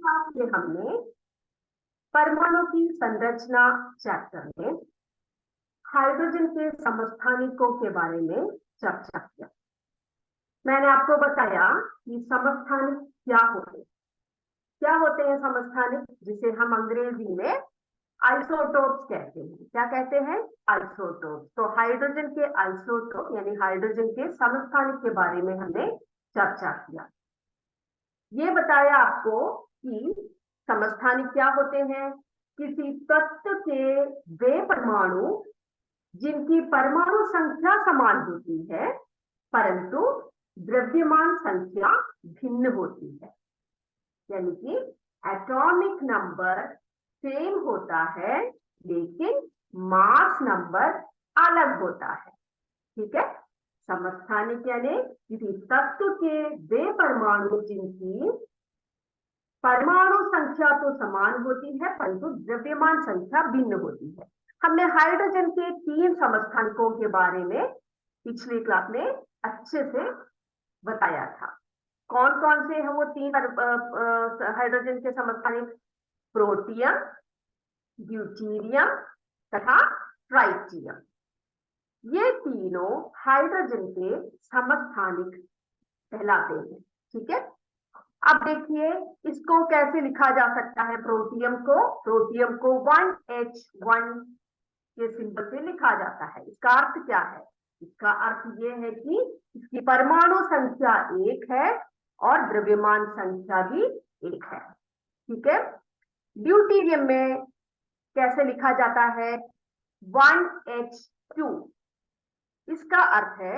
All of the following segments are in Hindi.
क्लास में हमने परमाणु की संरचना चैप्टर में हाइड्रोजन के समस्थानिकों के बारे में चर्चा किया। मैंने आपको बताया कि समस्थानिक क्या होते हैं समस्थानिक, जिसे हम अंग्रेजी में आइसोटोप्स कहते हैं। क्या कहते हैं? आइसोटोप्स। तो हाइड्रोजन के आइसोटोप यानी हाइड्रोजन के समस्थानिक के बारे में हमने चर्चा किया। ये बताया आपको कि समस्थानिक क्या होते हैं। किसी तत्व के वे परमाणु जिनकी परमाणु संख्या समान होती है परंतु द्रव्यमान संख्या भिन्न होती है, यानी कि एटॉमिक नंबर सेम होता है लेकिन मास नंबर अलग होता है। ठीक है। समस्थानिक यानी किसी तत्व के वे परमाणु जिनकी परमाणु संख्या तो समान होती है परंतु द्रव्यमान संख्या भिन्न होती है। हमने हाइड्रोजन के 3 समस्थानिकों के बारे में पिछली क्लास में अच्छे से बताया था। कौन कौन से हैं वो 3 हाइड्रोजन के समस्थानिक? प्रोटियम, ड्यूटीरियम तथा ट्राइटियम। ये तीनों हाइड्रोजन के समस्थानिक कहलाते हैं। ठीक है। अब देखिए इसको कैसे लिखा जा सकता है। प्रोटियम को 1H1 के सिंबल से लिखा जाता है। इसका अर्थ क्या है? इसका अर्थ ये है कि इसकी परमाणु संख्या 1 है और द्रव्यमान संख्या भी 1 है। ठीक है। ड्यूटीरियम में कैसे लिखा जाता है? 1H2। इसका अर्थ है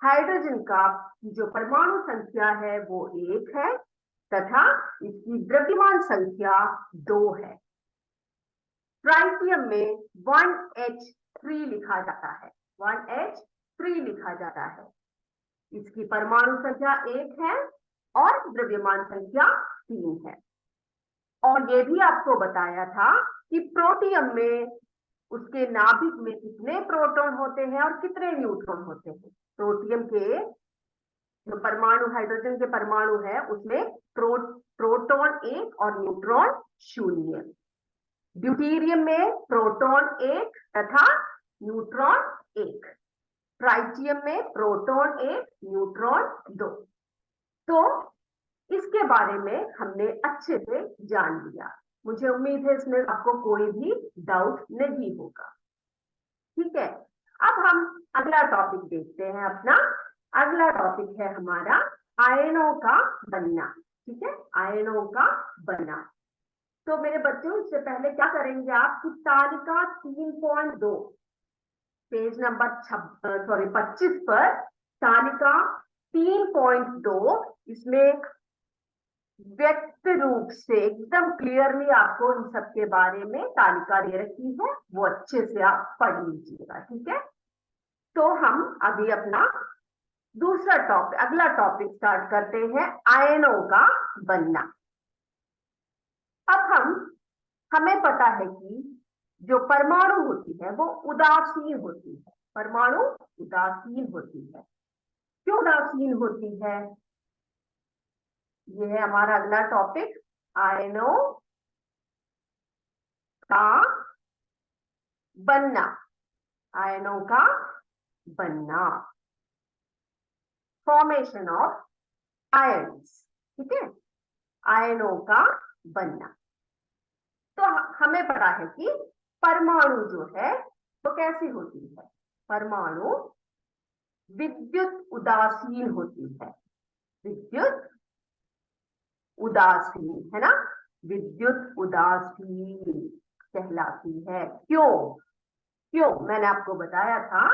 हाइड्रोजन का जो परमाणु संख्या है वो 1 है तथा इसकी द्रव्यमान संख्या 2 है। ट्राइटियम में 1H3 लिखा जाता है। 1H3 लिखा जाता है। इसकी परमाणु संख्या 1 है और द्रव्यमान संख्या 3 है। और ये भी आपको बताया था कि प्रोटियम में उसके नाभिक में कितने प्रोटॉन होते हैं और कितने न्यूट्रॉन होते हैं। प्रोटियम के जो परमाणु हाइड्रोजन के परमाणु है उसमें प्रोटॉन 1 और न्यूट्रॉन 0। ड्यूटीरियम में प्रोटॉन 1 तथा न्यूट्रॉन 1। ट्राइटियम में प्रोटॉन 1 न्यूट्रॉन 2। तो इसके बारे में हमने अच्छे से जान लिया। मुझे उम्मीद है इसमें आपको कोई भी डाउट नहीं होगा। ठीक है। अब हम अगला टॉपिक देखते हैं। अपना अगला टॉपिक है हमारा आयनों का बनना। ठीक है। आयनों का बनना। तो मेरे बच्चों इससे पहले क्या करेंगे आप कि तालिका 3.2 पेज नंबर 25 पर तालिका 3.2 इसमें व्यक्त रूप से एकदम क्लियरली आपको इन सब के बारे में तालिका दे रखी है, वो अच्छे से आप पढ़ लीजिएगा। ठीक है। तो हम अभी अपना दूसरा टॉपिक अगला टॉपिक स्टार्ट करते हैं, आयनों का बनना। अब हमें पता है कि जो परमाणु होती है वो उदासीन होती है। परमाणु उदासीन होती है। क्यों उदासीन होती है? यह है हमारा अगला टॉपिक, आयनों का बनना। आयनों का बनना, फॉर्मेशन ऑफ आयन्स। ठीक है। आयनों का बनना। तो हमें पता है कि परमाणु जो है वो कैसी होती है। परमाणु विद्युत उदासीन होती है। विद्युत उदासीन है ना। विद्युत उदासीन कहलाती है। क्यों मैंने आपको बताया था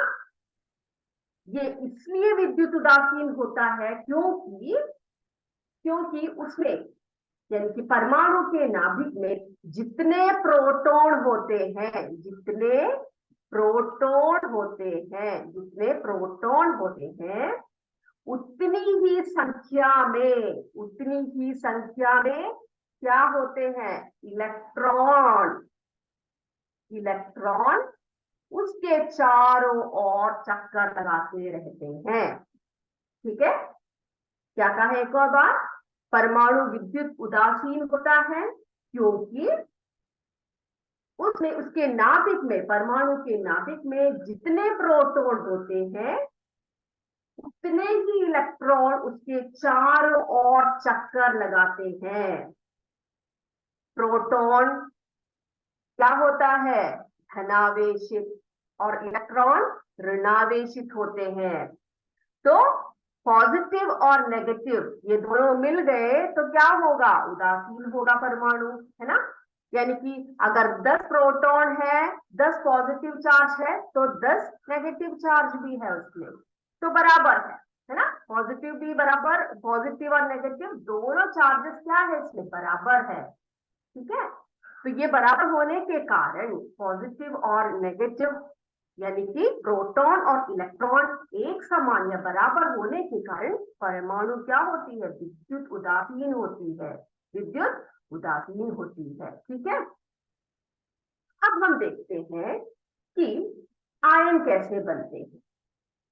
ये इसलिए विद्युत उदासीन होता है क्योंकि उसमें यानी कि परमाणु के नाभिक में जितने प्रोटॉन होते हैं उतनी ही संख्या में क्या होते हैं? इलेक्ट्रॉन उसके चारों ओर चक्कर लगाते रहते हैं। ठीक है। क्या कहा एक और बार? परमाणु विद्युत उदासीन होता है क्योंकि उसमें उसके नाभिक में, परमाणु के नाभिक में जितने प्रोटॉन होते हैं उतने ही इलेक्ट्रॉन उसके चारों ओर चक्कर लगाते हैं। प्रोटॉन क्या होता है? धनावेशित, और इलेक्ट्रॉन ऋणावेशित होते हैं। तो पॉजिटिव और नेगेटिव ये दोनों मिल गए तो क्या होगा? उदासीन होगा परमाणु, है ना। यानी कि अगर 10 प्रोटॉन है, 10 पॉजिटिव चार्ज है तो 10 नेगेटिव चार्ज भी है उसमें, तो बराबर है ना। पॉजिटिव भी बराबर, पॉजिटिव और नेगेटिव दोनों चार्जेस क्या है इसमें? बराबर है, ठीक है। तो ये बराबर होने के कारण पॉजिटिव और नेगेटिव यानी कि प्रोटॉन और इलेक्ट्रॉन एक समान या बराबर होने के कारण परमाणु क्या होती है? विद्युत उदासीन होती है, विद्युत उदासीन होती है, ठीक है। अब हम देखते हैं कि आयन कैसे बनते हैं।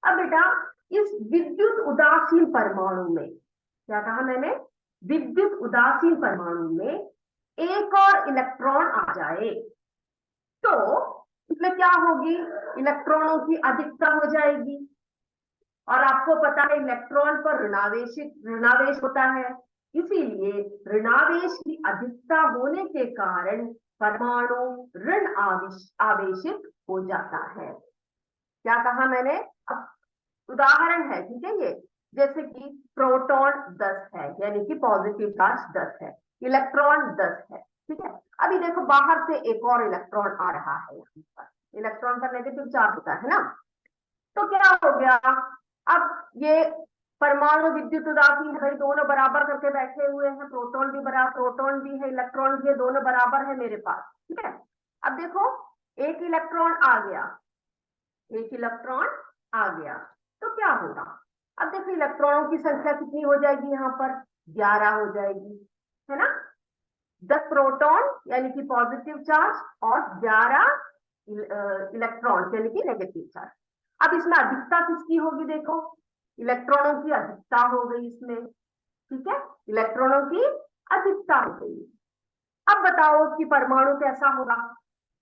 अब बेटा इस विद्युत उदासीन परमाणु में, क्या कहा मैंने? विद्युत उदासीन परमाणु में एक और इलेक्ट्रॉन आ जाए तो इसमें क्या होगी? इलेक्ट्रॉनों की अधिकता हो जाएगी, और आपको पता है इलेक्ट्रॉन पर ऋणावेश होता है, इसीलिए ऋणावेश की अधिकता होने के कारण परमाणु ऋण आवेशित हो जाता है। क्या कहा मैंने? अब उदाहरण है, ठीक है। ये जैसे कि प्रोटॉन 10 है यानी कि पॉजिटिव चार्ज 10 है, इलेक्ट्रॉन 10 है, ठीक है। अभी देखो बाहर से एक और इलेक्ट्रॉन आ रहा है, यहाँ पर इलेक्ट्रॉन पर नेगेटिव चार्ज होता है ना। तो क्या हो गया? अब ये परमाणु विद्युत उदासीन है, भाई दोनों बराबर करके बैठे हुए हैं, प्रोटॉन भी बराबर, प्रोटॉन भी है, इलेक्ट्रॉन भी है, दोनों बराबर है मेरे पास, ठीक है। अब देखो एक इलेक्ट्रॉन आ गया, एक इलेक्ट्रॉन आ गया तो क्या होगा? अब देखो इलेक्ट्रॉनों की संख्या कितनी हो जाएगी? यहाँ पर 11 हो जाएगी, है ना। 10 प्रोटॉन यानी कि पॉजिटिव चार्ज और 11 इलेक्ट्रॉन यानी कि नेगेटिव चार्ज। अब इसमें अधिकता किसकी होगी? देखो इलेक्ट्रॉनों की अधिकता हो गई इसमें, ठीक है, इलेक्ट्रॉनों की अधिकता हो गई। अब बताओ कि परमाणु कैसा होगा?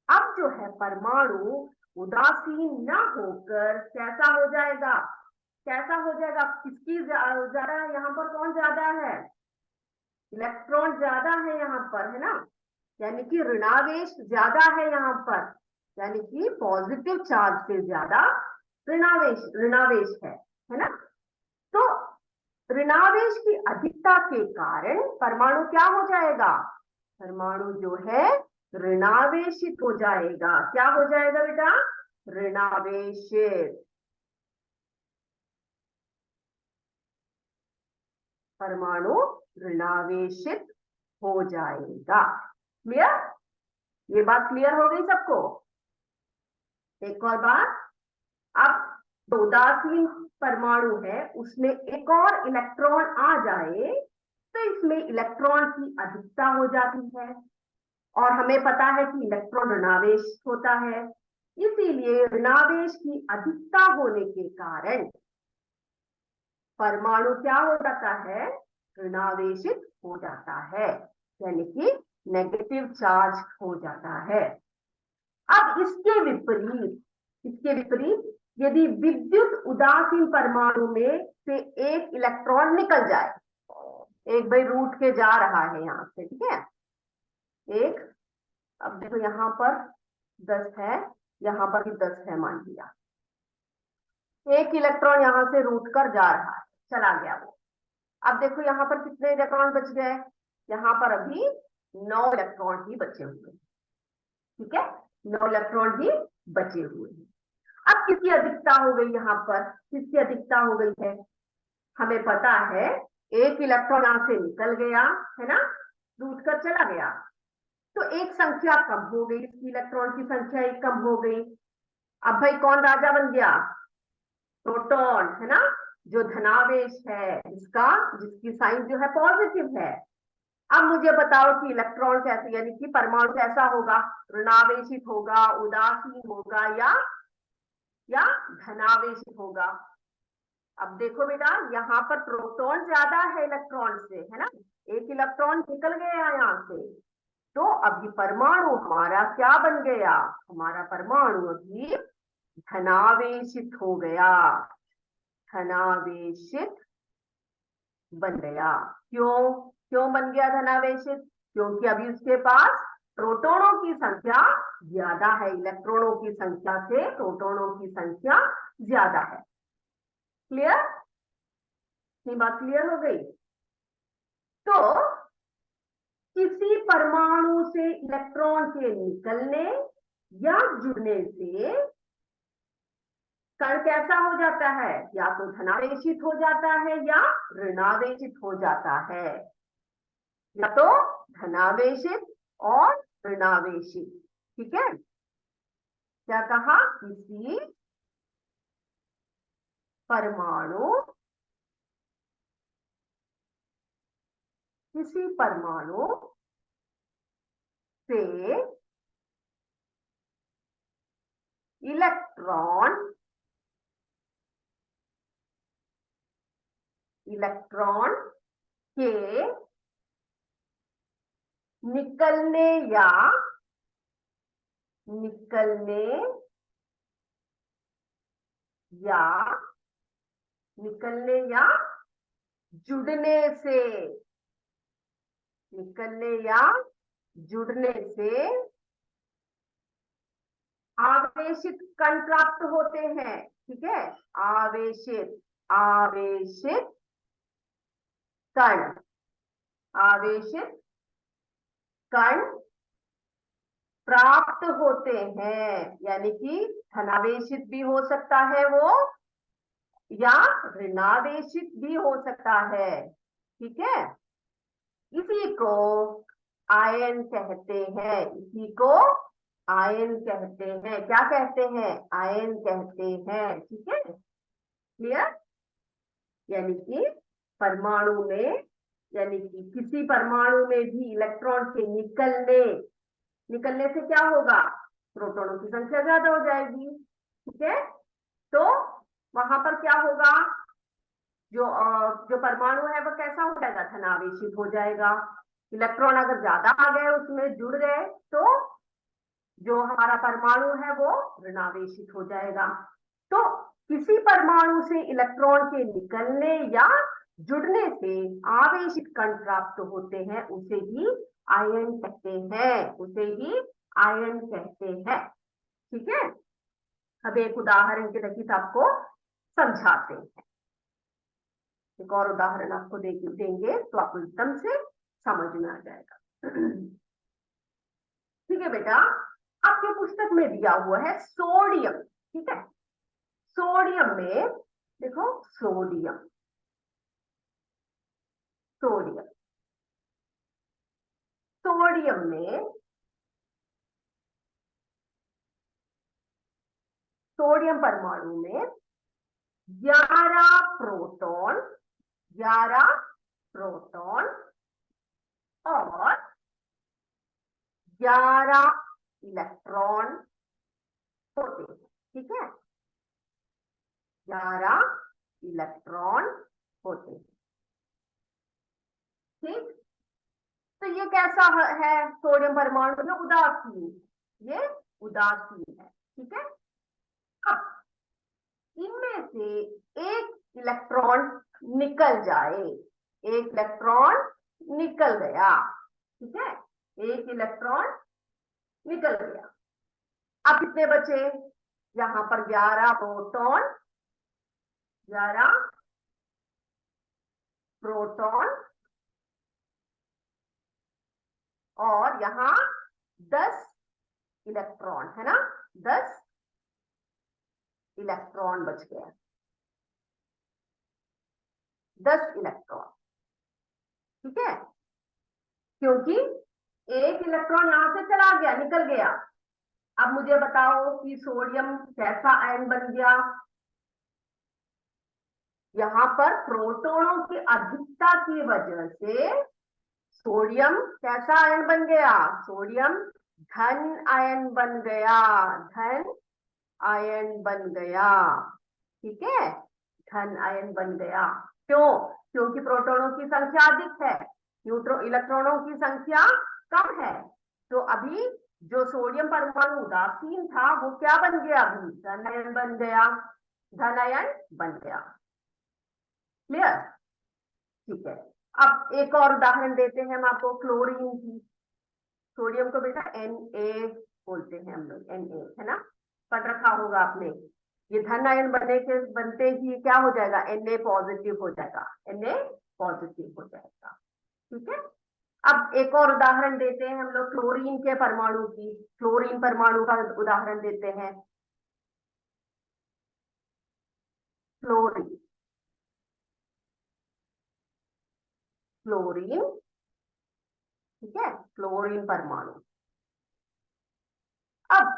अब जो है परमाणु उदासीन न होकर कैसा हो जाएगा? कैसा हो जाएगा? किसकी ज्यादा? यहाँ पर कौन ज्यादा है? इलेक्ट्रॉन ज्यादा है यहाँ पर, है ना। यानी कि ऋणावेश ज्यादा है यहाँ पर, यानी कि पॉजिटिव चार्ज से ज्यादा ऋणावेश है ना। तो ऋणावेश की अधिकता के कारण परमाणु क्या हो जाएगा? परमाणु जो है ऋणावेशित हो जाएगा। क्या हो जाएगा बेटा? ऋणावेशित। परमाणु ऋणावेशित हो जाएगा। क्लियर? ये बात क्लियर हो गई सबको? एक और बात, अब जो उदासीन परमाणु है उसमें एक और इलेक्ट्रॉन आ जाए तो इसमें इलेक्ट्रॉन की अधिकता हो जाती है, और हमें पता है कि इलेक्ट्रॉन ऋणावेश होता है, इसीलिए ऋणावेश की अधिकता होने के कारण परमाणु क्या हो जाता है? ऋणावेशित हो जाता है, यानी कि नेगेटिव चार्ज हो जाता है। अब इसके विपरीत यदि विद्युत उदासीन परमाणु में से एक इलेक्ट्रॉन निकल जाए, एक भाई रूट के जा रहा है यहां से, ठीक है, एक, अब देखो यहां पर 10 है, यहां पर भी 10 है मान लिया, एक इलेक्ट्रॉन यहां से रूट कर जा रहा है, चला गया वो। अब देखो यहाँ पर कितने इलेक्ट्रॉन बच गए? यहाँ पर अभी 9 इलेक्ट्रॉन ही बचे हुए, ठीक है, 9 इलेक्ट्रॉन ही बचे हुए हैं। अब किसकी अधिकता हो गई? यहाँ पर किसकी अधिकता हो गई है? हमें पता है एक इलेक्ट्रॉन यहां से निकल गया, है ना, रूट कर चला गया, तो एक संख्या कम हो गई, इसकी इलेक्ट्रॉन की संख्या एक कम हो गई। अब भाई कौन राजा बन गया? प्रोटॉन, है ना, जो धनावेश है, जिसकी साइन जो है पॉजिटिव है। अब मुझे बताओ कि इलेक्ट्रॉन कैसे, यानी कि परमाणु कैसा होगा? ऋणावेशित होगा, उदासीन होगा, या धनावेशित होगा? अब देखो बेटा यहाँ पर प्रोटॉन ज्यादा है इलेक्ट्रॉन से, है ना, इलेक्ट्रॉन निकल गया यहाँ से, तो अभी परमाणु हमारा क्या बन गया, हमारा परमाणु अभी धनावेशित हो गया, धनावेशित बन गया। क्यों क्यों बन गया धनावेशित? क्योंकि अभी उसके पास प्रोटॉनों की संख्या ज्यादा है, इलेक्ट्रॉनों की संख्या से प्रोटॉनों की संख्या ज्यादा है। क्लियर? ये बात क्लियर हो गई? तो किसी परमाणु से इलेक्ट्रॉन के निकलने या जुड़ने से कण कैसा हो जाता है, या तो धनावेशित हो जाता है या ऋणावेशित हो जाता है, या तो धनावेशित और ऋणावेशित। ठीक है, क्या कहा? किसी परमाणु से इलेक्ट्रॉन के निकलने या जुड़ने से आवेशित कण प्राप्त होते हैं। ठीक है, आवेशित कण प्राप्त होते हैं, यानी कि धनावेशित भी हो सकता है वो, या ऋणावेशित भी हो सकता है। ठीक है, इसी को आयन कहते हैं, क्या कहते हैं? आयन कहते हैं। ठीक है, क्लियर? यानी कि परमाणु में, यानी कि किसी परमाणु में भी इलेक्ट्रॉन के निकलने से क्या होगा, प्रोटॉनों की संख्या ज्यादा हो जाएगी। ठीक है, तो वहां पर क्या होगा, जो परमाणु है वो कैसा हो जाएगा, धनावेशित हो जाएगा। इलेक्ट्रॉन अगर ज्यादा आ गए, उसमें जुड़ गए, तो जो हमारा परमाणु है वो ऋणावेशित हो जाएगा। तो किसी परमाणु से इलेक्ट्रॉन के निकलने या जुड़ने से आवेशित कण प्राप्त होते हैं, उसे ही आयन कहते हैं। ठीक है, अब एक उदाहरण के सहित आपको समझाते हैं। एक और उदाहरण आपको देंगे तो आपको एकदम से समझ में आ जाएगा। ठीक है बेटा, आपके पुस्तक में दिया हुआ है सोडियम। ठीक है, सोडियम में देखो, सोडियम में सोडियम परमाणु में 11 प्रोटॉन और 11 इलेक्ट्रॉन होते हैं। ठीक है, 11 इलेक्ट्रॉन होते हैं। ठीक, तो ये कैसा है, सोडियम परमाणु में उदासीन, ये उदासीन है। ठीक है, अब इनमें से एक इलेक्ट्रॉन निकल जाए, एक इलेक्ट्रॉन निकल गया। ठीक है, एक इलेक्ट्रॉन निकल गया। अब कितने बचे, यहां पर 11 प्रोटॉन और यहां 10 इलेक्ट्रॉन है ना, 10 इलेक्ट्रॉन बच गया, 10 इलेक्ट्रॉन। ठीक है, क्योंकि एक इलेक्ट्रॉन यहां से चला गया, निकल गया। अब मुझे बताओ कि सोडियम कैसा आयन बन गया। यहां पर प्रोटॉनों की अधिकता की वजह से सोडियम कैसा आयन बन गया, सोडियम धन आयन बन गया, ठीक है, धन आयन बन गया। क्यों? क्योंकि प्रोटॉनों की संख्या अधिक है, इलेक्ट्रॉनों की संख्या कम है। तो अभी जो सोडियम परमाणु उदासीन था वो क्या बन गया, अभी धन आयन बन गया, धन आयन बन गया। क्लियर? ठीक है। अब एक और उदाहरण देते हैं हम आपको क्लोरीन की। सोडियम को बेटा Na बोलते हैं हम लोग, Na है ना, पढ़ रखा होगा आपने। ये धन आयन बनते ही क्या हो जाएगा, Na पॉजिटिव हो जाएगा, Na पॉजिटिव हो जाएगा। ठीक है। अब एक और उदाहरण देते हैं हम लोग क्लोरीन के परमाणु की। क्लोरीन परमाणु का उदाहरण देते हैं। क्लोरीन, क्लोरीन, ठीक है, क्लोरीन परमाणु। अब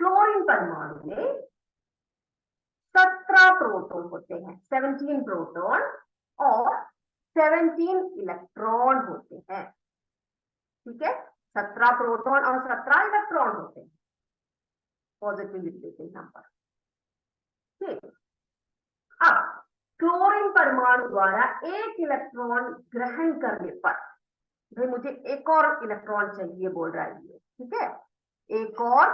क्लोरीन परमाणु में 17 प्रोटॉन होते हैं, 17 प्रोटॉन और 17 इलेक्ट्रॉन होते हैं। ठीक है, 17 प्रोटॉन और 17 इलेक्ट्रॉन होते हैं। पॉजिटिव लिख देते हैं यहां पर। ठीक। अब क्लोरीन परमाणु द्वारा एक इलेक्ट्रॉन ग्रहण करने पर, भाई मुझे एक और इलेक्ट्रॉन चाहिए बोल रहा है ये, ठीक है, एक और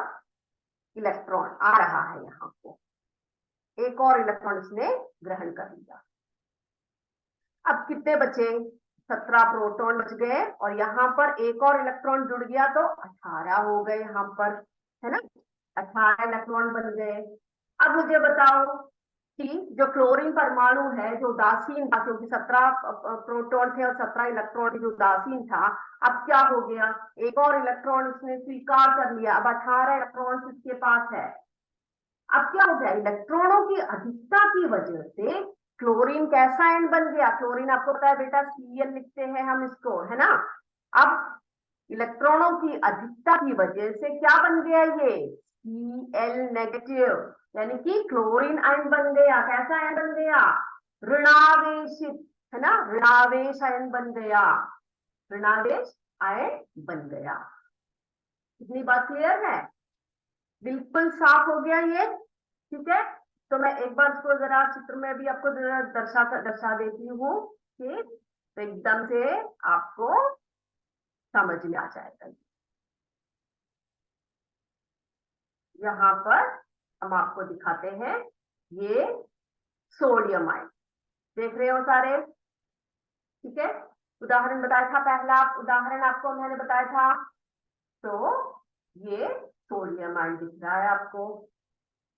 इलेक्ट्रॉन आ रहा है यहां को, एक और इलेक्ट्रॉन इसने ग्रहण कर लिया। अब कितने बचे, 17 प्रोटॉन बच गए और यहां पर एक और इलेक्ट्रॉन जुड़ गया तो 18 हो गए यहां पर, है ना, 18 इलेक्ट्रॉन बन गए। अब मुझे बताओ कि जो क्लोरीन परमाणु है जो उदासीन था, क्योंकि 17 प्रोटॉन थे और 17 इलेक्ट्रॉन जो उदासीन था, अब क्या हो गया, एक और इलेक्ट्रॉन इसने स्वीकार कर लिया, अब 18 इलेक्ट्रॉन इसके पास है। अब क्या हो गया, इलेक्ट्रॉनों की अधिकता की वजह से क्लोरीन कैसा आयन बन गया, क्लोरीन आपको पता है बेटा Cl लिखते हैं हम इसको, है ना। अब इलेक्ट्रॉनों की अधिकता की वजह से क्या बन गया, ये Cl नेगेटिव, यानी कि क्लोरीन आयन बन गया। कैसा आयन बन गया, ऋणावेशित, है ना, ऋणावेश आयन बन गया, ऋणावेश आयन बन गया। इतनी बात क्लियर है, बिल्कुल साफ हो गया ये। ठीक है, तो मैं एक बार इसको जरा चित्र में भी आपको जरा दर्शा देती हूँ कि तो एकदम से आपको समझ में आ जाएगा। यहाँ पर हम आपको दिखाते हैं, ये सोडियम आयन देख रहे हो सारे, ठीक है। उदाहरण बताया था, पहला उदाहरण आपको मैंने बताया था, तो ये सोडियम आयन दिख रहा है आपको।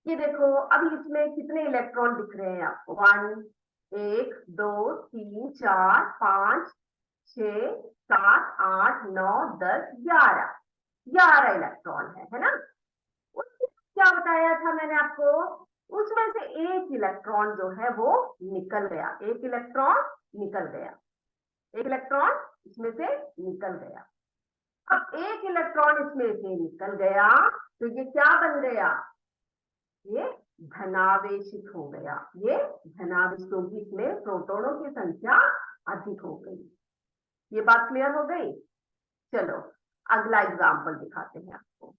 ये देखो अभी इसमें कितने इलेक्ट्रॉन दिख रहे हैं आपको, 1 2 3 4 5 6 7 8 9 10 11 इलेक्ट्रॉन है ना। उसमें क्या बताया था मैंने आपको, उसमें से एक इलेक्ट्रॉन जो है वो निकल गया, एक इलेक्ट्रॉन निकल गया, एक इलेक्ट्रॉन इसमें से निकल गया। अब एक इलेक्ट्रॉन इसमें से निकल गया तो ये क्या बन गया, ये धनावेशित हो गया, ये धनावेश, क्योंकि इसमें प्रोटॉनों की संख्या अधिक हो गई। ये बात क्लियर हो गई। चलो अगला एग्जाम्पल दिखाते हैं आपको।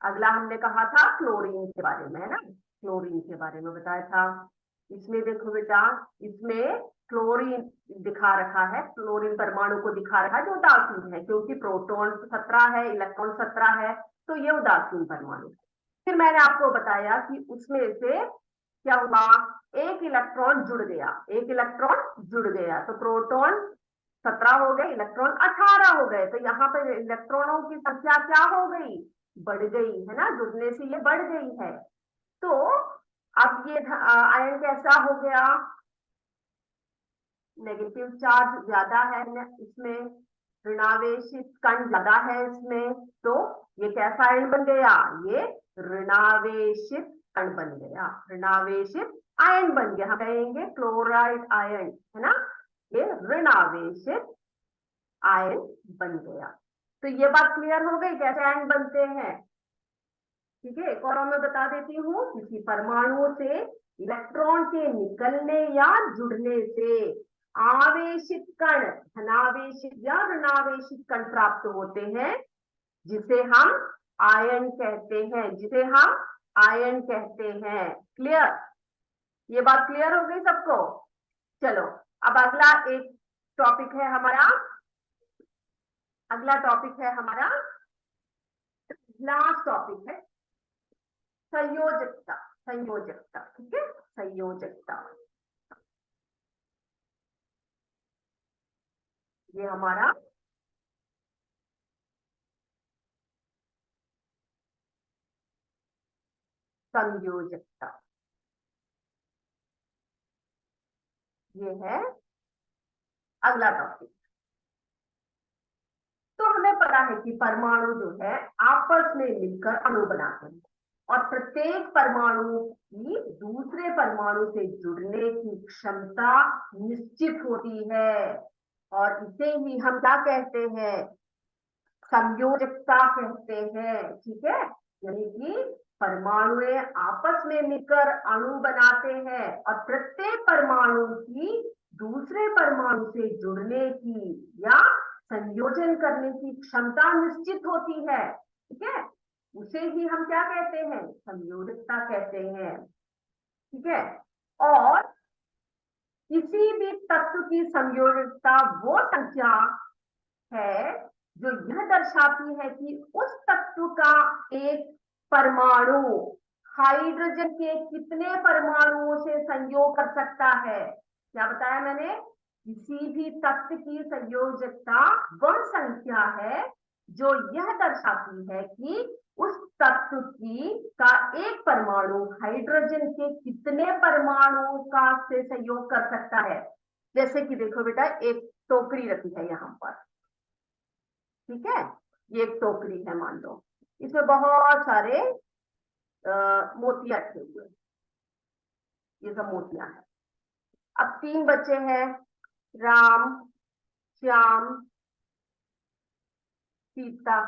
अगला हमने कहा था क्लोरीन के बारे में, है ना, क्लोरीन के बारे में बताया था। इसमें देखो बेटा, इसमें क्लोरीन दिखा रखा है, क्लोरीन परमाणु को दिखा रखा है जो उदासीन है, क्योंकि प्रोटॉन 17 है, इलेक्ट्रॉन 17 है, तो ये उदासीन परमाणु है। फिर मैंने आपको बताया कि उसमें से क्या हुआ, एक इलेक्ट्रॉन जुड़ गया, एक इलेक्ट्रॉन जुड़ गया, तो प्रोटॉन 17 हो गए, इलेक्ट्रॉन 18 हो गए, तो यहाँ पर इलेक्ट्रॉनों की संख्या क्या हो गई, बढ़ गई, है ना, जुड़ने से ये बढ़ गई है। तो अब ये आयन कैसा हो गया, नेगेटिव चार्ज ज्यादा है इसमें, ऋणावेशित कण ज्यादा है इसमें, तो ये कैसा आयन बन गया, ये ऋणावेशित कण बन गया, ऋणावेशित आयन बन गया, हम कहेंगे क्लोराइड आयन, है ना, ये ऋणावेशित आयन बन गया। तो ये बात क्लियर हो गई कैसे आयन बनते हैं। ठीक है, एक और मैं बता देती हूँ, किसी परमाणु से इलेक्ट्रॉन के निकलने या जुड़ने से आवेशित कण, धनावेशित या ऋणावेशित कण प्राप्त होते हैं, जिसे हम आयन कहते हैं, जिसे हम आयन कहते हैं। क्लियर, ये बात क्लियर हो गई सबको। चलो अब अगला एक टॉपिक है हमारा अगला टॉपिक है हमारा, लास्ट टॉपिक है संयोजकता। संयोजकता, ठीक है, संयोजकता। ये हमारा संयोजकता, ये है अगला टॉपिक। तो हमें पता है कि परमाणु जो है आपस में मिलकर अणु बनाते हैं, और प्रत्येक परमाणु की दूसरे परमाणु से जुड़ने की क्षमता निश्चित होती है, और इसे ही हम क्या कहते हैं, संयोजकता कहते हैं। ठीक है, यानी कि परमाणु आपस में मिलकर अणु बनाते हैं, और प्रत्येक परमाणु की दूसरे परमाणु से जुड़ने की या संयोजन करने की क्षमता निश्चित होती है। ठीक है, उसे ही हम क्या कहते हैं, संयोजकता कहते हैं। ठीक है, और किसी भी तत्व की संयोजकता वो संख्या है जो यह दर्शाती है कि उस तत्व का एक परमाणु हाइड्रोजन के कितने परमाणुओं से संयोग कर सकता है। क्या बताया मैंने, किसी भी तत्व की संयोजकता वह संख्या है जो यह दर्शाती है कि उस तत्व की का एक परमाणु हाइड्रोजन के कितने परमाणुओं का से संयोग कर सकता है। जैसे कि देखो बेटा, एक टोकरी रखी है यहाँ पर, ठीक है, ये एक टोकरी है मान लो, इसमें बहुत सारे मोतियां रखे हुए, ये सब मोतियां हैं। अब तीन बच्चे हैं, राम, श्याम, सीता।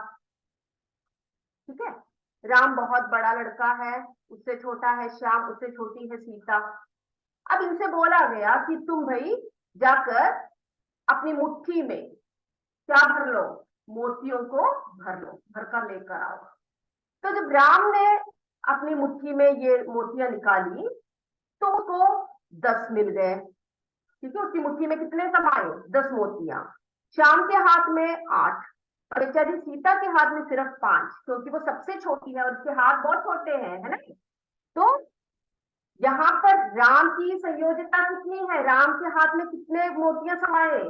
ठीक है, राम बहुत बड़ा लड़का है, उससे छोटा है श्याम, उससे छोटी है सीता। अब इनसे बोला गया कि तुम भाई जाकर अपनी मुट्ठी में क्या भर लो, मोतियों को भर लो, भर कर लेकर आओ। तो जब राम ने अपनी मुट्ठी में ये मोतियां निकाली तो उसको 10 मिल गए। ठीक है, उसकी मुट्ठी में कितने समाये, 10 मोतियां। श्याम के हाथ में 8, और बेचारी सीता के हाथ में सिर्फ 5, क्योंकि वो सबसे छोटी है और उसके हाथ बहुत छोटे हैं, है ना। तो यहाँ पर राम की संयोजकता कितनी है, राम के हाथ में कितने मोतियां समाये,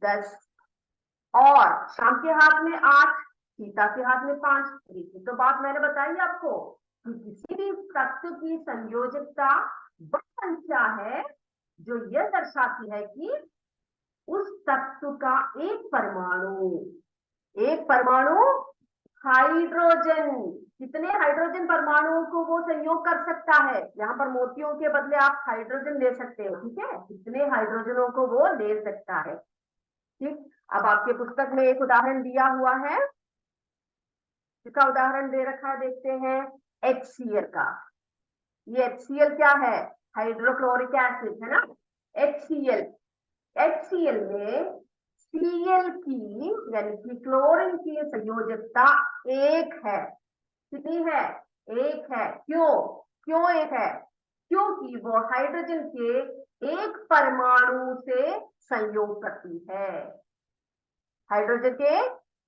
10, और श्याम के हाथ में 8, सीता के हाथ में 5। तो बात मैंने बताई आपको कि किसी भी तत्व की संयोजकता वह संख्या है जो यह दर्शाती है कि उस तत्व का एक परमाणु हाइड्रोजन, कितने हाइड्रोजन परमाणुओं को वो संयोग कर सकता है। यहाँ पर मोतियों के बदले आप हाइड्रोजन ले सकते हो। ठीक है, कितने हाइड्रोजनों को वो ले सकता है। ठीक, अब आपके पुस्तक में एक उदाहरण दिया हुआ है, इसका उदाहरण दे रखा है, देखते हैं, HCl का। ये HCl क्या है, हाइड्रोक्लोरिक एसिड है ना, HCl। HCl में Cl की यानी कि क्लोरीन की संयोजकता 1 है। कितनी है, 1 है। क्यों, क्यों 1 है, क्योंकि वो हाइड्रोजन के एक परमाणु से संयोग करती है, हाइड्रोजन के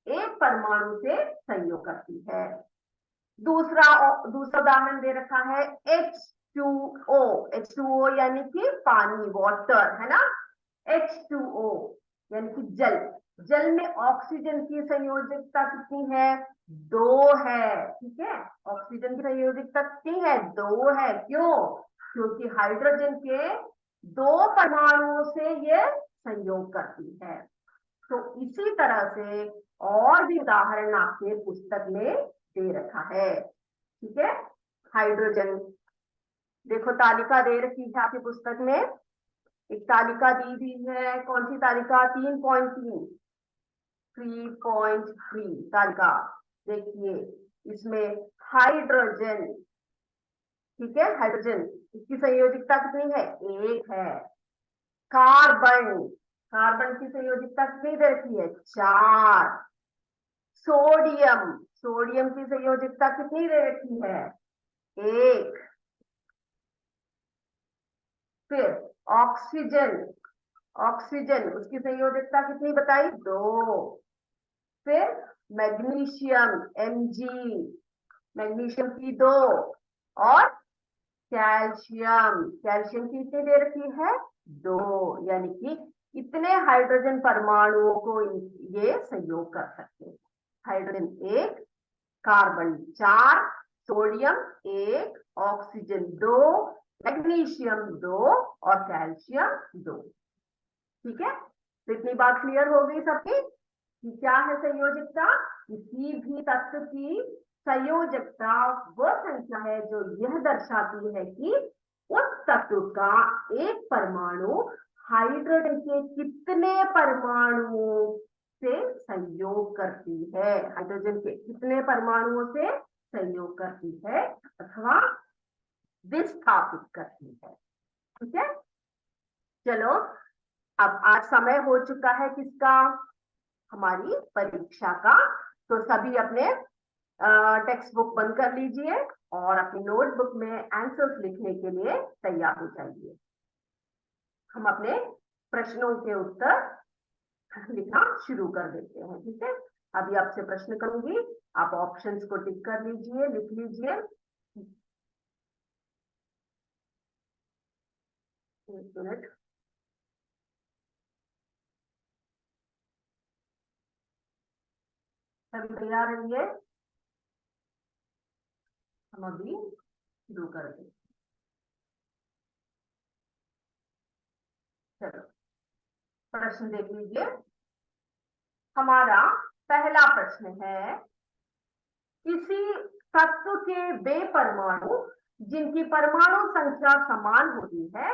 एक परमाणु से संयोग करती है। दूसरा उदाहरण दे रखा है H2O। H2O यानी कि पानी, वाटर, है ना। H2O यानी कि जल। जल में ऑक्सीजन की संयोजकता कितनी है, 2 है। ठीक है, ऑक्सीजन की संयोजकता कितनी है, 2 है। क्यों, क्योंकि हाइड्रोजन के 2 परमाणुओं से ये संयोग करती है। तो इसी तरह से और भी उदाहरण आपके पुस्तक में दे रखा है। ठीक है, हाइड्रोजन, देखो तालिका दे रखी है आपकी पुस्तक में, एक तालिका दी हुई है। कौन सी तालिका, 3.3, 3.3 तालिका। देखिए, इसमें हाइड्रोजन, ठीक है, हाइड्रोजन, इसकी संयोजकता कितनी है, 1 है। कार्बन, कार्बन की संयोजकता कितनी दे रखी है, 4। सोडियम, सोडियम की संयोजकता कितनी दे रखी है, 1। फिर ऑक्सीजन, ऑक्सीजन उसकी संयोजकता कितनी बताई, 2। फिर मैग्नीशियम Mg, मैग्नीशियम की 2, और कैल्शियम, कैल्शियम की कितनी दे रखी है 2, यानी कि इतने हाइड्रोजन परमाणुओं को ये संयोग कर सकते हैं। Hydrogen 1, carbon 4, sodium 1, oxygen 2, magnesium 2 और कैल्शियम 2। ठीक है, तो इतनी बात क्लियर हो गई सबकी कि क्या है संयोजकता। किसी भी तत्व की संयोजकता वो संख्या है जो यह दर्शाती है कि उस तत्व का एक परमाणु हाइड्रोजन के कितने परमाणुओं से संयोग करती है, हाइड्रोजन के कितने परमाणुओं से संयोग करती है अथवा विस्थापित करती है। ठीक है, चलो अब आज समय हो चुका है किसका, हमारी परीक्षा का। तो सभी अपने टेक्स्ट बुक बंद कर लीजिए और अपनी नोटबुक में आंसर्स लिखने के लिए तैयार हो जाइए। हम अपने प्रश्नों के उत्तर लिखना शुरू कर देते हैं। ठीक है, अभी आपसे प्रश्न करूंगी, आप ऑप्शंस को टिक कर लीजिए, लिख लीजिए। एक मिनट, सभी तैयार रहिए, हम अभी शुरू कर दें। चलो प्रश्न देख लीजिए। हमारा पहला प्रश्न है, किसी तत्व के वे परमाणु जिनकी परमाणु संख्या समान होती है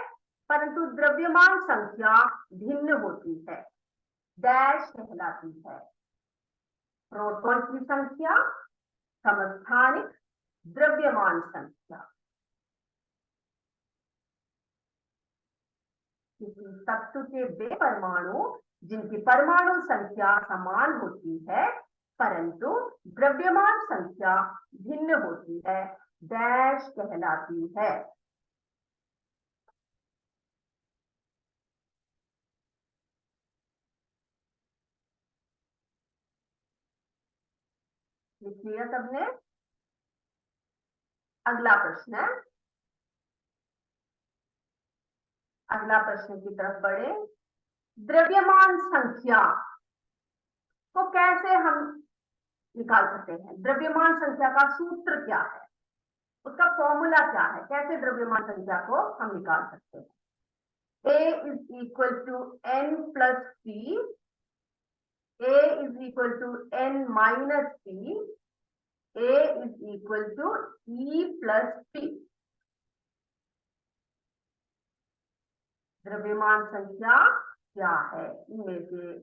परंतु द्रव्यमान संख्या भिन्न होती है, डैश कहलाती है। प्रोटॉन की संख्या, समस्थानिक, द्रव्यमान संख्या। किसी तत्व के वे परमाणु जिनकी परमाणु संख्या समान होती है परंतु द्रव्यमान संख्या भिन्न होती है, डैश कहलाती है। लिख लिया सबने। अगला प्रश्न है, अगला प्रश्न की तरफ बढ़े। द्रव्यमान संख्या को कैसे हम निकाल सकते हैं, द्रव्यमान संख्या का सूत्र क्या है, उसका फॉर्मूला क्या है, कैसे द्रव्यमान संख्या को हम निकाल सकते हैं। A is equal to n plus p, A is equal to n minus p, A is equal to E plus p। द्रव्यमान संख्या क्या है, इनमें से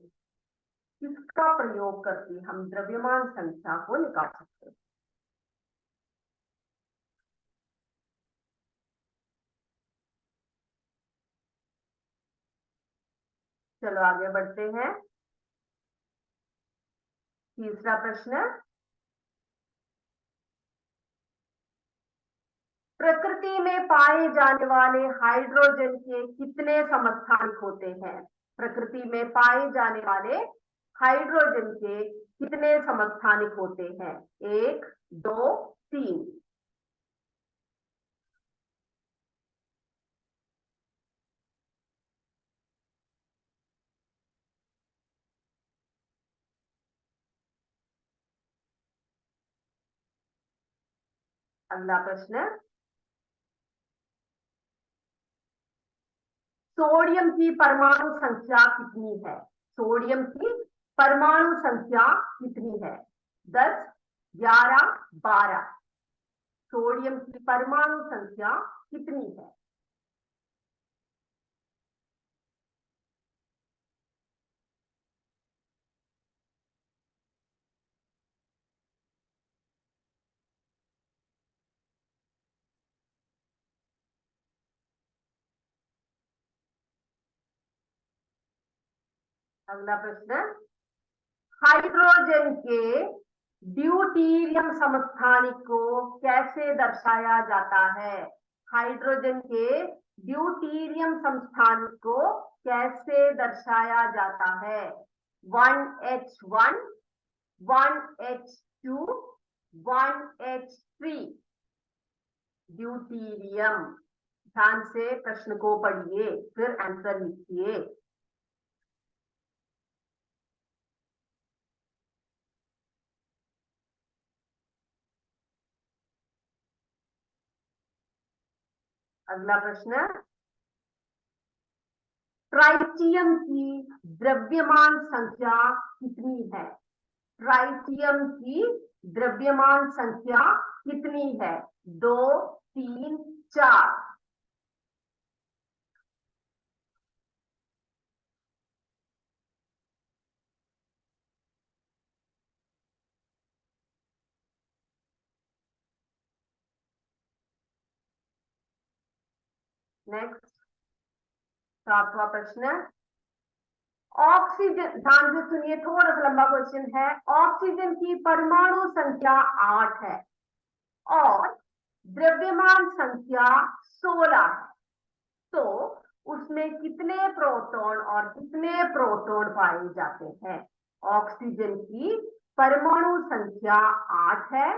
किसका प्रयोग करके हम द्रव्यमान संख्या को निकाल सकते हैं। चलो आगे बढ़ते हैं। तीसरा प्रश्न, प्रकृति में पाए जाने वाले हाइड्रोजन के कितने समस्थानिक होते हैं, प्रकृति में पाए जाने वाले हाइड्रोजन के कितने समस्थानिक होते हैं, 1, 2, 3। अगला प्रश्न, सोडियम की परमाणु संख्या कितनी है, सोडियम की परमाणु संख्या कितनी है, 10, 11, 12। सोडियम की परमाणु संख्या कितनी है। अगला प्रश्न, हाइड्रोजन के ड्यूटीरियम समस्थानिक को कैसे दर्शाया जाता है, हाइड्रोजन के ड्यूटीरियम समस्थानिक को कैसे दर्शाया जाता है, 1H1, 1H2 1H3 ड्यूटीरियम। ध्यान से प्रश्न को पढ़िए फिर आंसर लिखिए। अगला प्रश्न, ट्राइटियम की द्रव्यमान संख्या कितनी है? ट्राइटियम की द्रव्यमान संख्या कितनी है? 2, 3, 4। नेक्स्ट, 7वां प्रश्न, ऑक्सीजन, ध्यान से सुनिए, थोड़ा सा लंबा क्वेश्चन है। ऑक्सीजन की परमाणु संख्या 8 है और द्रव्यमान संख्या 16 है, तो उसमें कितने प्रोटॉन और कितने प्रोटॉन पाए जाते हैं? ऑक्सीजन की परमाणु संख्या 8 है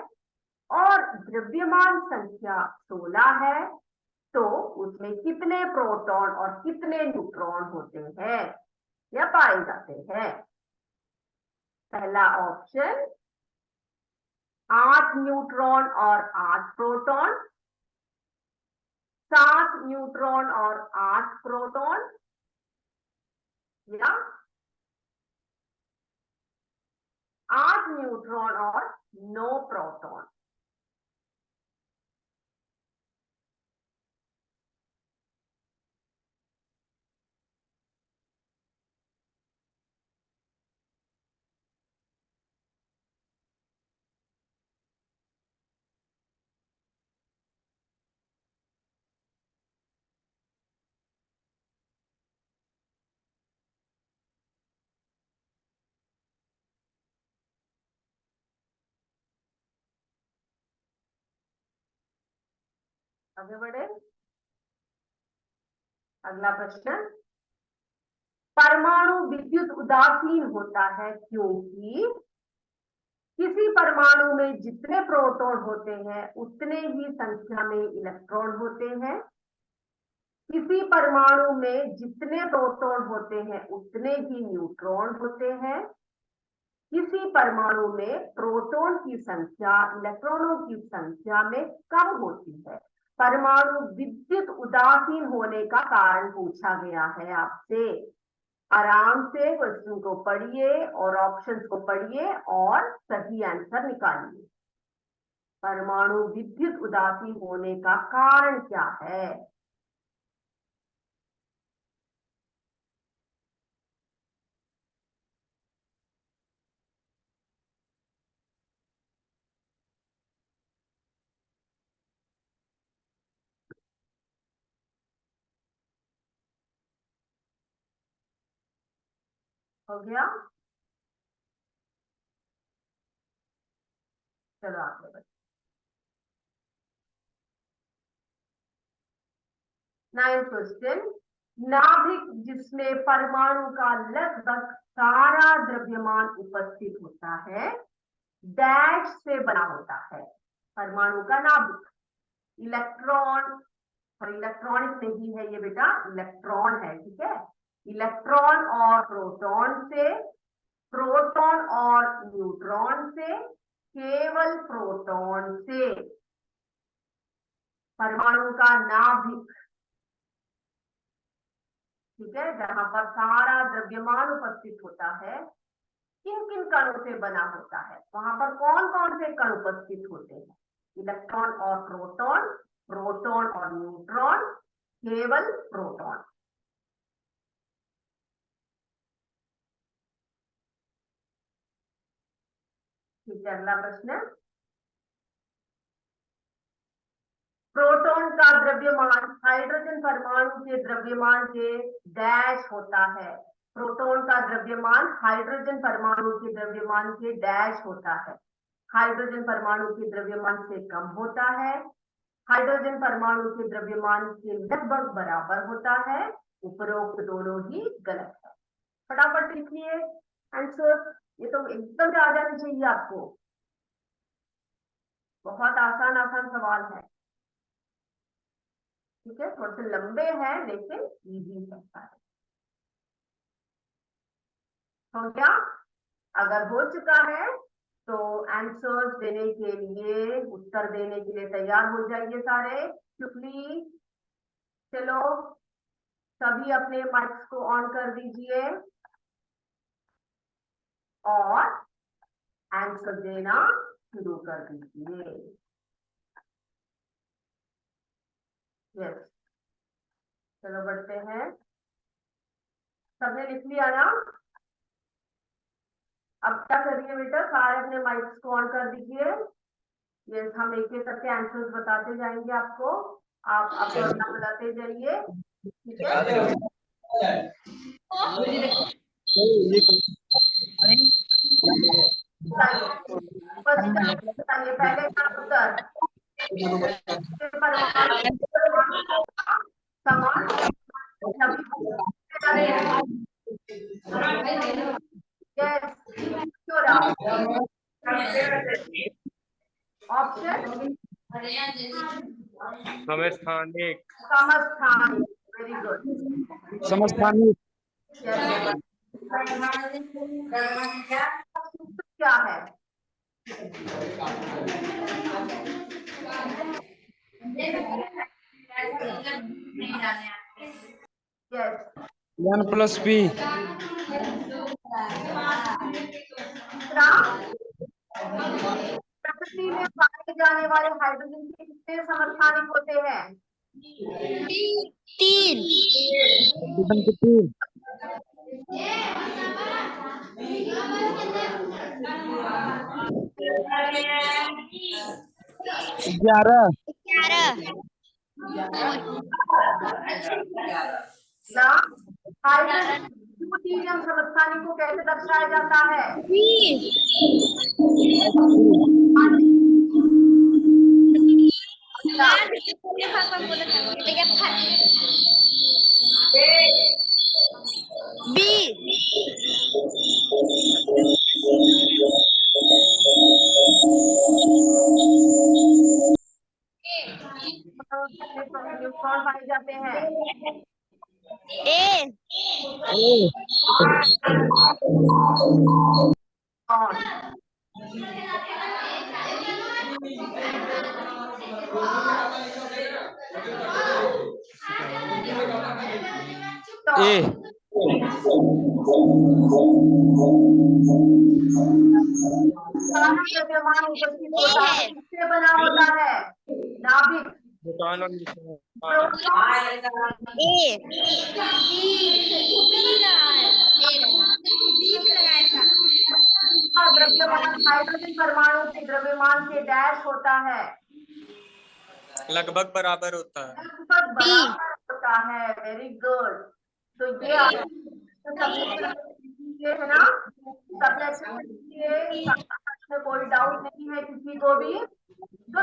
और द्रव्यमान संख्या 16 है, तो उसमें कितने प्रोटॉन और कितने न्यूट्रॉन होते हैं या पाए जाते हैं? पहला ऑप्शन 8 न्यूट्रॉन और 8 प्रोटॉन, 7 न्यूट्रॉन और 8 प्रोटॉन, या 8 न्यूट्रॉन और 9 प्रोटॉन। आगे बढ़े, अगला प्रश्न, परमाणु विद्युत उदासीन होता है क्योंकि किसी परमाणु में जितने प्रोटॉन होते हैं उतने ही संख्या में इलेक्ट्रॉन होते हैं, किसी परमाणु में जितने प्रोटॉन होते हैं उतने ही न्यूट्रॉन होते हैं, किसी परमाणु में प्रोटॉन की संख्या इलेक्ट्रॉनों की संख्या में कम होती है। परमाणु विद्युत उदासीन होने का कारण पूछा गया है आपसे। आराम से क्वेश्चन को पढ़िए और ऑप्शंस को पढ़िए और सही आंसर निकालिए। परमाणु विद्युत उदासीन होने का कारण क्या है? हो गया? चलो आगे बढ़ते। 9th क्वेश्चन, नाभिक जिसमें परमाणु का लगभग सारा द्रव्यमान उपस्थित होता है डैश से बना होता है। परमाणु का नाभिक, इलेक्ट्रॉन और इलेक्ट्रॉनिक नहीं है ये बेटा, इलेक्ट्रॉन है, ठीक है। इलेक्ट्रॉन और प्रोटॉन से, प्रोटॉन और न्यूट्रॉन से, केवल प्रोटॉन से। परमाणु का नाभिक, ठीक है, जहां पर सारा द्रव्यमान उपस्थित होता है, किन किन कणों से बना होता है? वहां पर कौन कौन से कण उपस्थित होते हैं? इलेक्ट्रॉन और प्रोटॉन, प्रोटॉन और न्यूट्रॉन, केवल प्रोटॉन। ठीक है, अगला प्रश्न, प्रोटॉन का द्रव्यमान हाइड्रोजन परमाणु के द्रव्यमान के डैश होता है। प्रोटॉन का द्रव्यमान हाइड्रोजन परमाणु के द्रव्यमान के डैश होता है। हाइड्रोजन परमाणु के द्रव्यमान से कम होता है, हाइड्रोजन परमाणु के द्रव्यमान के लगभग बराबर होता है। उपरोक्त दोनों ही गलत है। फटाफट लिखिए आंसर, ये तो एकदम आ जानी चाहिए आपको, बहुत आसान आसान सवाल है। ठीक है, थोड़े से लंबे हैं लेकिन इजी है सारे। हो गया? अगर हो चुका है तो आंसर्स देने के लिए, उत्तर देने के लिए तैयार हो जाइए सारे क्विकली। चलो सभी अपने माइक्स को ऑन कर दीजिए और आंसर देना शुरू कर दीजिए। यस, चलो बढ़ते हैं। सबने लिख लिया ना? अब क्या करिए बेटा, सारे अपने माइक्स को ऑन कर दीजिए। यस, हम एक एक करके आंसर्स बताते जाएंगे आपको, आप अपना बताते जाइए। ठीक है, बताइए पहले का उत्तर। समान ऑप्शन समस्थानिक। समस्थानिक, वेरी गुड। समस्थानिक। क्या है? Yes, 1+p। प्रकृति में पाए जाने वाले हाइड्रोजन के कितने समस्थानिक होते हैं? 3। हाइड्रोजन के 3। 11। 11। हाइड्रोजन ड्यूटीरियम समस्थानिक को कैसे दर्शाया जाता है? न्यूट्रॉन पाए जाते हैं? और ए। सारा द्रव्यमान उपस्थित होता है, किससे बना होता है? नाभिक। प्रोटॉन और न्यूट्रॉन। द्रव्यमान हाइड्रोजन परमाणु के द्रव्यमान के डैश होता है, लगभग बराबर होता है। लगभग बराबर होता है। Very good. तो ये ये है ना, सबने अच्छे से किए, कोई डाउट नहीं है किसी को भी। तो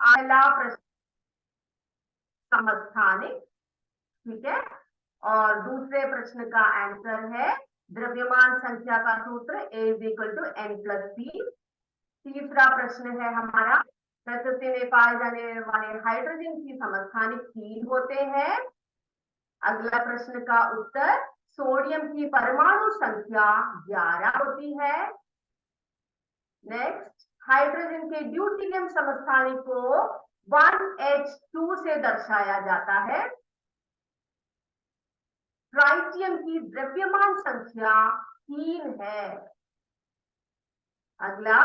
पहला प्रश्न समस्थानिक, ठीक है, और दूसरे प्रश्न का आंसर है द्रव्यमान संख्या का सूत्र A=N+P। तीसरा प्रश्न है हमारा, प्रकृति में पाए जाने वाले हाइड्रोजन की समस्थानिक 3 होते हैं। अगला प्रश्न का उत्तर, सोडियम की परमाणु संख्या 11 होती है। नेक्स्ट, हाइड्रोजन के ड्यूटेरियम समस्थानिक को 1H2 से दर्शाया जाता है। ट्राइटियम की द्रव्यमान संख्या 3 है। अगला,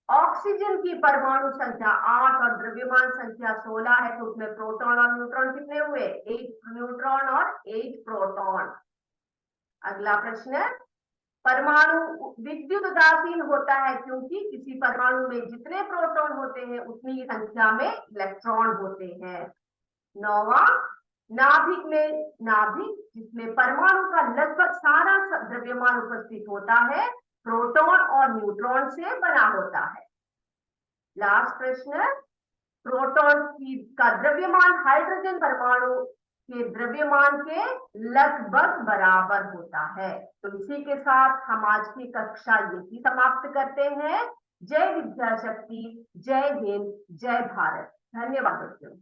ऑक्सीजन की परमाणु संख्या 8 और द्रव्यमान संख्या 16 है, तो उसमें प्रोटॉन और न्यूट्रॉन कितने हुए? 8 न्यूट्रॉन और 8 प्रोटॉन। अगला प्रश्न, परमाणु विद्युत उदासीन होता है क्योंकि किसी परमाणु में जितने प्रोटॉन होते हैं उतनी ही संख्या में इलेक्ट्रॉन होते हैं। 9वां, नाभिक में, नाभिक जिसमें परमाणु का लगभग सारा द्रव्यमान उपस्थित होता है, प्रोटॉन और न्यूट्रॉन से बना होता है। लास्ट प्रश्न, प्रोटॉन का द्रव्यमान हाइड्रोजन परमाणु के द्रव्यमान के लगभग बराबर होता है। तो इसी के साथ हम आज की कक्षा यही समाप्त करते हैं। जय विद्या शक्ति, जय हिंद, जय भारत। धन्यवाद बच्चों।